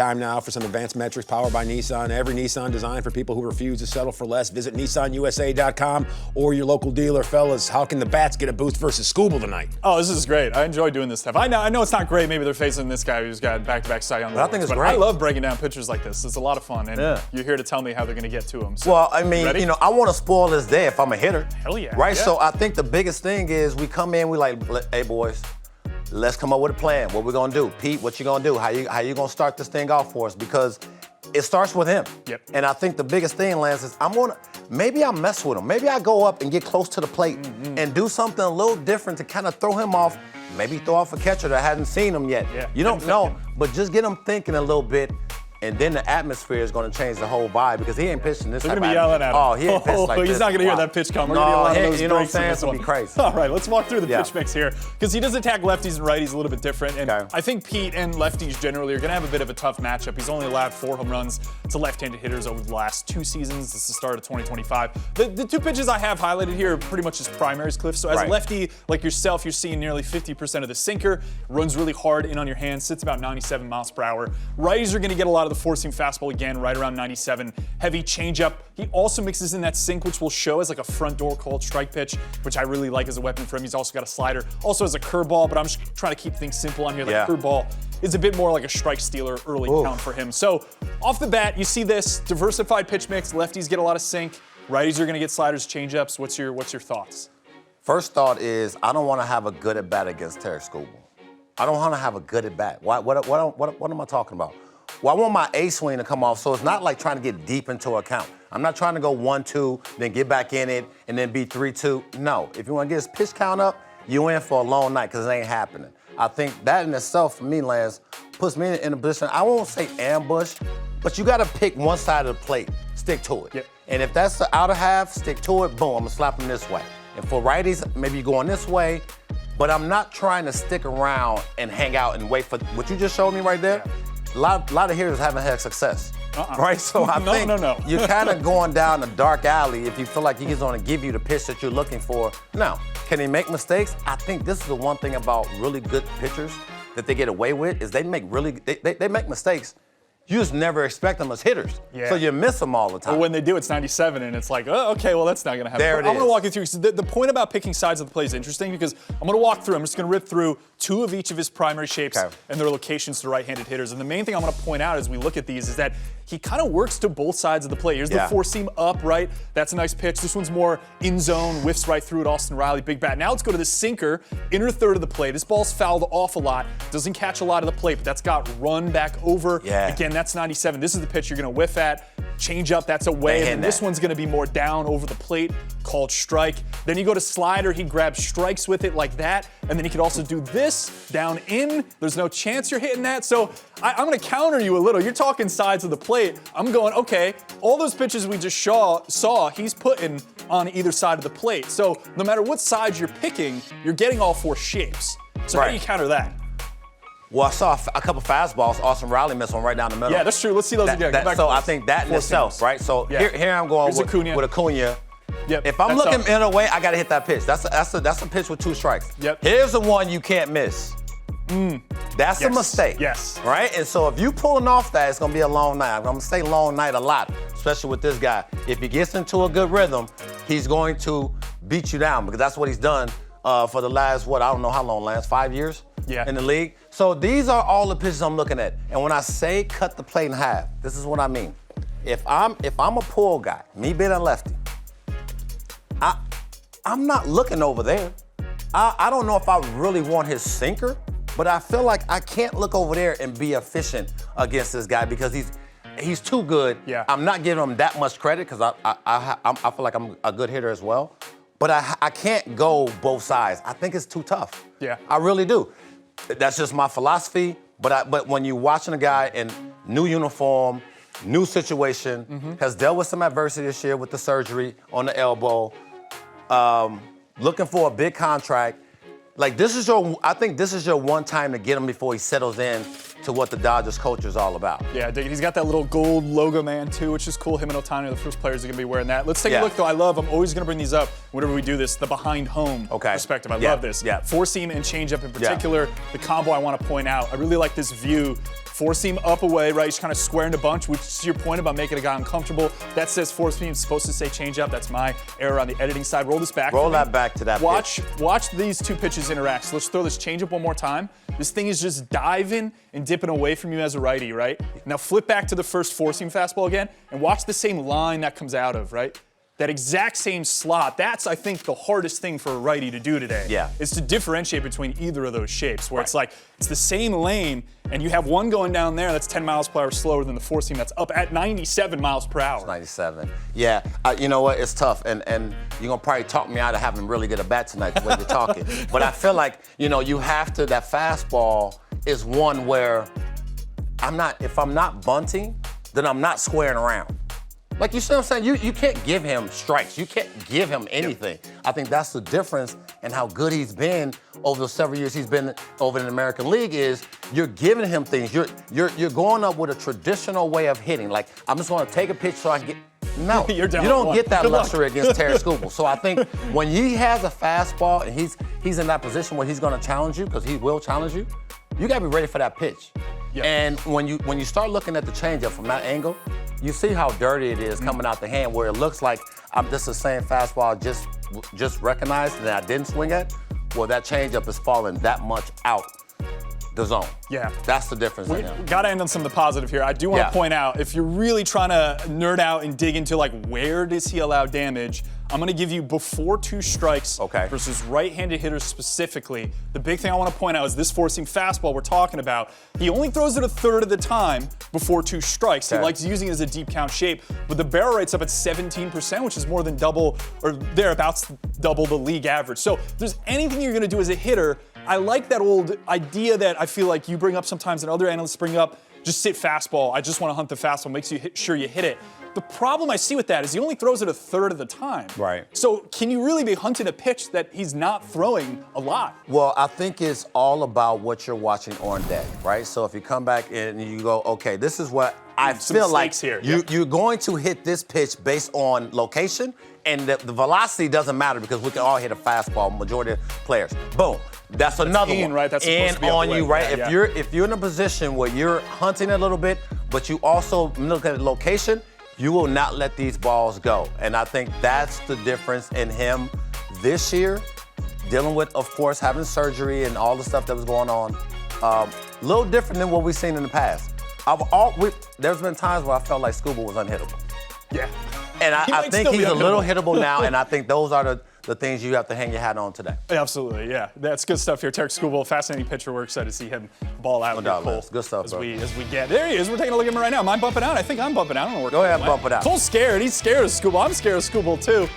Time now for some advanced metrics powered by Nissan. Every Nissan designed for people who refuse to settle for less. Visit NissanUSA.com or your local dealer. Fellas, how can the Bats get a boost versus Skubal tonight? Oh, this is great. I enjoy doing this stuff. I know it's not great. Maybe they're facing this guy who's got back-to-back Cy Young But I think it's great. I love breaking down pitchers like this. It's a lot of fun, and you're here to tell me how they're going to get to them. So, well, I mean, ready? I want to spoil his day if I'm a hitter. Hell yeah. Right? Yeah. So I think the biggest thing is we come in, we like, hey, boys, let's come up with a plan. What we're going to do? Pete, what you going to do? How you going to start this thing off for us? Because it starts with him. Yep. And I think the biggest thing, Lance, is maybe I mess with him. Maybe I go up and get close to the plate and do something a little different to kind of throw him off. Maybe throw off a catcher that hasn't seen him yet. Yeah. You don't know, but just get him thinking a little bit. And then the atmosphere is going to change the whole vibe because he ain't pitching this. They're going to be yelling at him. Oh, he ain't pitching like this. He's not going to hear that pitch come. We're going to get a lot of those you know what I'm breaks in saying? this It's going one. to be crazy. All right, let's walk through the pitch mix here because he does attack lefties and righties a little bit different. And Okay. I think Pete and lefties generally are going to have a bit of a tough matchup. He's only allowed 4 home runs to left-handed hitters over the last 2 seasons. This is the start of 2025. The 2 pitches I have highlighted here are pretty much his primaries, Cliff. So as a lefty like yourself, you're seeing nearly 50% of the sinker, runs really hard in on your hands, sits about 97 miles per hour. Righties are going to get a lot of the four-seam fastball again, right around 97. Heavy changeup. He also mixes in that sink, which will show as like a front door called strike pitch, which I really like as a weapon for him. He's also got a slider. Also has a curveball, but I'm just trying to keep things simple on here. The curveball is a bit more like a strike stealer early count for him. So off the bat, you see this diversified pitch mix. Lefties get a lot of sink. Righties are going to get sliders, changeups. What's your thoughts? First thought is I don't want to have a good at bat against Tarik Skubal. I don't want to have a good at bat. What am I talking about? Well, I want my A swing to come off, so it's not like trying to get deep into a count. I'm not trying to go 1-2, then get back in it, and then be 3-2. No, if you want to get his pitch count up, you in for a long night because it ain't happening. I think that in itself, for me, Lance, puts me in a position, I won't say ambush, but you got to pick one side of the plate, stick to it. Yep. And if that's the outer half, stick to it, boom, I'm going to slap him this way. And for righties, maybe you're going this way, but I'm not trying to stick around and hang out and wait for what you just showed me right there. A lot of hitters haven't had success, right? So I think you're kind of going down a dark alley if you feel like he's going to give you the pitch that you're looking for. Now, can he make mistakes? I think this is the one thing about really good pitchers that they get away with is they make mistakes. You just never expect them as hitters. Yeah. So you miss them all the time. But when they do, it's 97, and it's like, oh, okay, well, that's not going to happen. I'm going to walk you through. So the point about picking sides of the play is interesting because I'm going to walk through. I'm just going to rip through 2 of each of his primary shapes and their locations to right-handed hitters. And the main thing I'm going to point out as we look at these is that he kind of works to both sides of the play. Here's the 4-seam up, right? That's a nice pitch. This one's more in zone, whiffs right through it. Austin Riley, big bat. Now let's go to the sinker, inner third of the plate. This ball's fouled off a lot. Doesn't catch a lot of the plate, but that's got run back over. Yeah. Again, that's 97. This is the pitch you're going to whiff at. Change up, that's away. And this one's going to be more down over the plate, called strike. Then you go to slider. He grabs strikes with it like that. And then he could also do this down in. There's no chance you're hitting that. So I'm going to counter you a little. You're talking sides of the plate. I'm going, okay, all those pitches we just saw, he's putting on either side of the plate. So no matter what side you're picking, you're getting all 4 shapes. So how do you counter that? Well, I saw a couple fastballs. Austin Riley missed one right down the middle. Yeah, that's true. Let's see those again. So I think that in itself, right? So here I'm going with Acuna. Yep, if I'm looking in a way, I got to hit that pitch. That's a pitch with 2 strikes. Yep. Here's the one you can't miss. That's a mistake. Yes. Right? And so if you pulling off that, it's going to be a long night. I'm going to say long night a lot, especially with this guy. If he gets into a good rhythm, he's going to beat you down because that's what he's done for the last, I don't know how long, Lance, 5 years in the league. So these are all the pitches I'm looking at. And when I say cut the plate in half, this is what I mean. If I'm a pull guy, me being a lefty, I'm not looking over there. I don't know if I really want his sinker, but I feel like I can't look over there and be efficient against this guy because he's too good. Yeah. I'm not giving him that much credit because I feel like I'm a good hitter as well. But I can't go both sides. I think it's too tough. Yeah. I really do. That's just my philosophy. But when you're watching a guy in new uniform, new situation, has dealt with some adversity this year with the surgery on the elbow, looking for a big contract. Like I think this is your one time to get him before he settles in to what the Dodgers culture is all about. Yeah, I dig it. He's got that little gold logo man too, which is cool. Him and Ohtani are the first players that are gonna be wearing that. Let's take a look though. I'm always gonna bring these up whenever we do this, the behind home perspective. I love this. 4-seam and changeup in particular. The combo I want to point out. I really like this view Four seam up away, right? He's kind of squaring the bunch, which is your point about making a guy uncomfortable. That says four seam. It's supposed to say changeup. That's my error on the editing side. Roll this back. Roll that back to that pitch. Watch these two pitches interact. So let's throw this changeup one more time. This thing is just diving and dipping away from you as a righty, right? Now flip back to the first four seam fastball again and watch the same line that comes out of, right? That exact same slot, that's, I think, the hardest thing for a righty to do today. Yeah. Is to differentiate between either of those shapes, where it's like, it's the same lane, and you have one going down there that's 10 miles per hour slower than the four seam that's up at 97 miles per hour. 97. Yeah, you know what, it's tough, and you're gonna probably talk me out of having really good at bat tonight the way you're talking. But I feel like, you have to, that fastball is one where if I'm not bunting, then I'm not squaring around. Like, you see what I'm saying? You can't give him strikes. You can't give him anything. I think that's the difference in how good he's been over the several years he's been over in the American League is you're giving him things. You're going up with a traditional way of hitting. Like, I'm just going to take a pitch so I can get. No, you don't get that luxury against Tarik Skubal. So I think when he has a fastball and he's in that position where he's going to challenge you, because he will challenge you, you got to be ready for that pitch. Yep. And when you start looking at the changeup from that angle, you see how dirty it is coming out the hand, where it looks like I'm just the same fastball I just recognized and I didn't swing at. Well, that changeup is falling that much out the zone. Yeah. That's the difference in him. Got to end on some of the positive here. I do want to point out, if you're really trying to nerd out and dig into, like, where does he allow damage, I'm going to give you before two strikes versus right-handed hitters specifically. The big thing I want to point out is this four-seam fastball we're talking about. He only throws it a third of the time before two strikes. He likes using it as a deep count shape, but the barrel rate's up at 17%, which is more than double, or thereabouts double the league average. So if there's anything you're going to do as a hitter, I like that old idea that I feel like you bring up sometimes and other analysts bring up, just sit fastball. I just want to hunt the fastball, makes you sure you hit it. The problem I see with that is he only throws it a third of the time. Right. So can you really be hunting a pitch that he's not throwing a lot? Well, I think it's all about what you're watching on deck, right? So if you come back and you go, okay, this is what I feel like here. You're going to hit this pitch based on location, and the velocity doesn't matter because we can all hit a fastball, majority of players. Boom. That's another one. Right? That's supposed to be on you, right? Yeah, if you're in a position where you're hunting a little bit, but you also look at the location, you will not let these balls go. And I think that's the difference in him this year, dealing with, of course, having surgery and all the stuff that was going on. A little different than what we've seen in the past. There's been times where I felt like Skubal was unhittable. Yeah. And I think he's a little hittable now, and I think those are the things you have to hang your hat on today. Absolutely, yeah. That's good stuff here. Tarik Skubal, fascinating pitcher. We're excited to see him ball out. Good stuff, as bro. we get. There he is. We're taking a look at him right now. Am I bumping out? I think I'm bumping out. I don't know where Go ahead, bump it out. Cole's scared. He's scared of Skubal. I'm scared of Skubal, too.